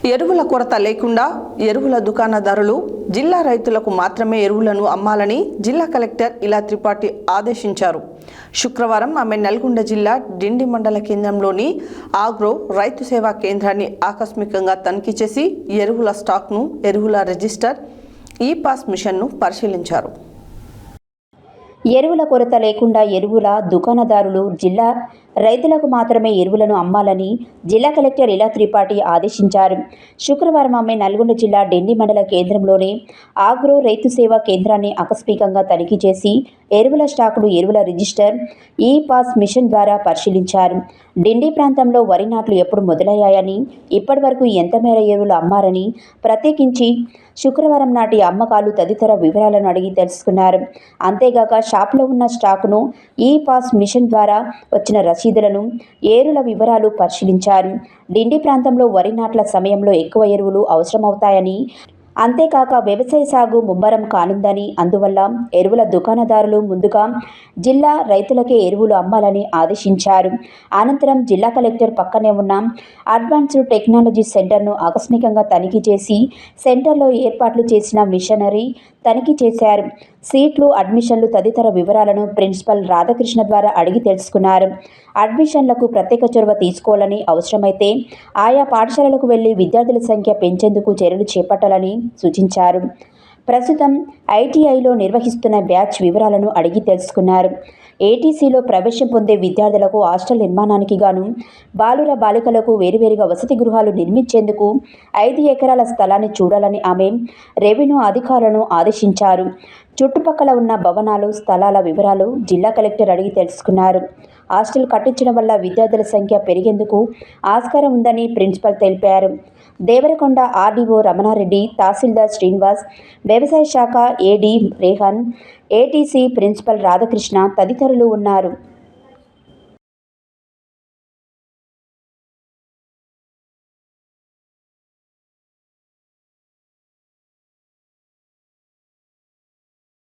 ఎరువుల కొరత లేకుండా ఎరువుల దుకాణదారులు జిల్లా రైతులకు మాత్రమే ఎరువులను అమ్మాలని జిల్లా కలెక్టర్ ఇలా త్రిపాఠి ఆదేశించారు. శుక్రవారం ఆమె నల్గొండ జిల్లా డిండి మండల కేంద్రంలోని ఆగ్రో రైతు సేవా కేంద్రాన్ని ఆకస్మికంగా తనిఖీ చేసి ఎరువుల స్టాక్ను, ఎరువుల రిజిస్టర్, ఈ పాస్ మిషన్ను పరిశీలించారు. ఎరువుల కొరత లేకుండా ఎరువుల దుకాణదారులు జిల్లా రైతులకు మాత్రమే ఎరువులను అమ్మాలని జిల్లా కలెక్టర్ ఇలా త్రిపాఠి ఆదేశించారు. శుక్రవారం ఆమె నల్గొండ జిల్లా డిండి మండల కేంద్రంలోని ఆగ్రో రైతు సేవా కేంద్రాన్ని ఆకస్మికంగా తనిఖీ చేసి ఎరువుల స్టాకును, ఎరువుల రిజిస్టర్, ఈ పాస్ మిషన్ ద్వారా పరిశీలించారు. డిండి ప్రాంతంలో వరి నాట్లు ఎప్పుడు మొదలయ్యాయని, ఇప్పటి వరకు ఎంత మేర ఎరువులు అమ్మారని, ప్రత్యేకించి శుక్రవారం నాటి అమ్మకాలు తదితర వివరాలను అడిగి తెలుసుకున్నారు. అంతేగాక షాప్లో ఉన్న స్టాకును, ఈ పాస్ మిషన్ ద్వారా వచ్చిన రసీదులను, ఏరుల వివరాలు పరిశీలించారు. డిండి ప్రాంతంలో వరి నాట్ల సమయంలో ఎక్కువ ఎరువులు అవసరమవుతాయని, అంతేకాక వ్యవసాయ సాగు ముమ్మరం కానుందని, అందువల్ల ఎరువుల దుకాణదారులు ముందుగా జిల్లా రైతులకే ఎరువులు అమ్మాలని ఆదేశించారు. అనంతరం జిల్లా కలెక్టర్ పక్కనే ఉన్న అడ్వాన్స్డ్ టెక్నాలజీ సెంటర్ను ఆకస్మికంగా తనిఖీ చేసి సెంటర్లో ఏర్పాట్లు చేసిన మిషనరీ తనిఖీ చేశారు. సీట్లు, అడ్మిషన్లు తదితర వివరాలను ప్రిన్సిపల్ రాధాకృష్ణ ద్వారా అడిగి తెలుసుకున్నారు. అడ్మిషన్లకు ప్రత్యేక చొరవ తీసుకోవాలని, అవసరమైతే ఆయా పాఠశాలలకు వెళ్లి విద్యార్థుల సంఖ్య పెంచేందుకు చర్యలు చేపట్టాలని సూచించారు. ప్రస్తుతం ఐటీఐలో నిర్వహిస్తున్న బ్యాచ్ వివరాలను అడిగి తెలుసుకున్నారు. ఏటీసీలో ప్రవేశం పొందే విద్యార్థులకు హాస్టల్ నిర్మాణానికి గాను బాలుర బాలికలకు వేరువేరుగా వసతి గృహాలు నిర్మించేందుకు 5 ఎకరాల స్థలాన్ని చూడాలని ఆమె రెవెన్యూ అధికారులను ఆదేశించారు. చుట్టుపక్కల ఉన్న భవనాలు, స్థలాల వివరాలు జిల్లా కలెక్టర్ అడిగి తెలుసుకున్నారు. హాస్టల్ కట్టించడం వల్ల విద్యార్థుల సంఖ్య పెరిగేందుకు ఆస్కారం ఉందని ప్రిన్సిపల్ తెలిపారు. దేవరకొండ ఆర్డీఓ రమణారెడ్డి, తహసీల్దార్ శ్రీనివాస్, వ్యవసాయ శాఖ ఏడీ రేహన్, ఏటీసీ ప్రిన్సిపల్ రాధాకృష్ణ తదితరులు ఉన్నారు.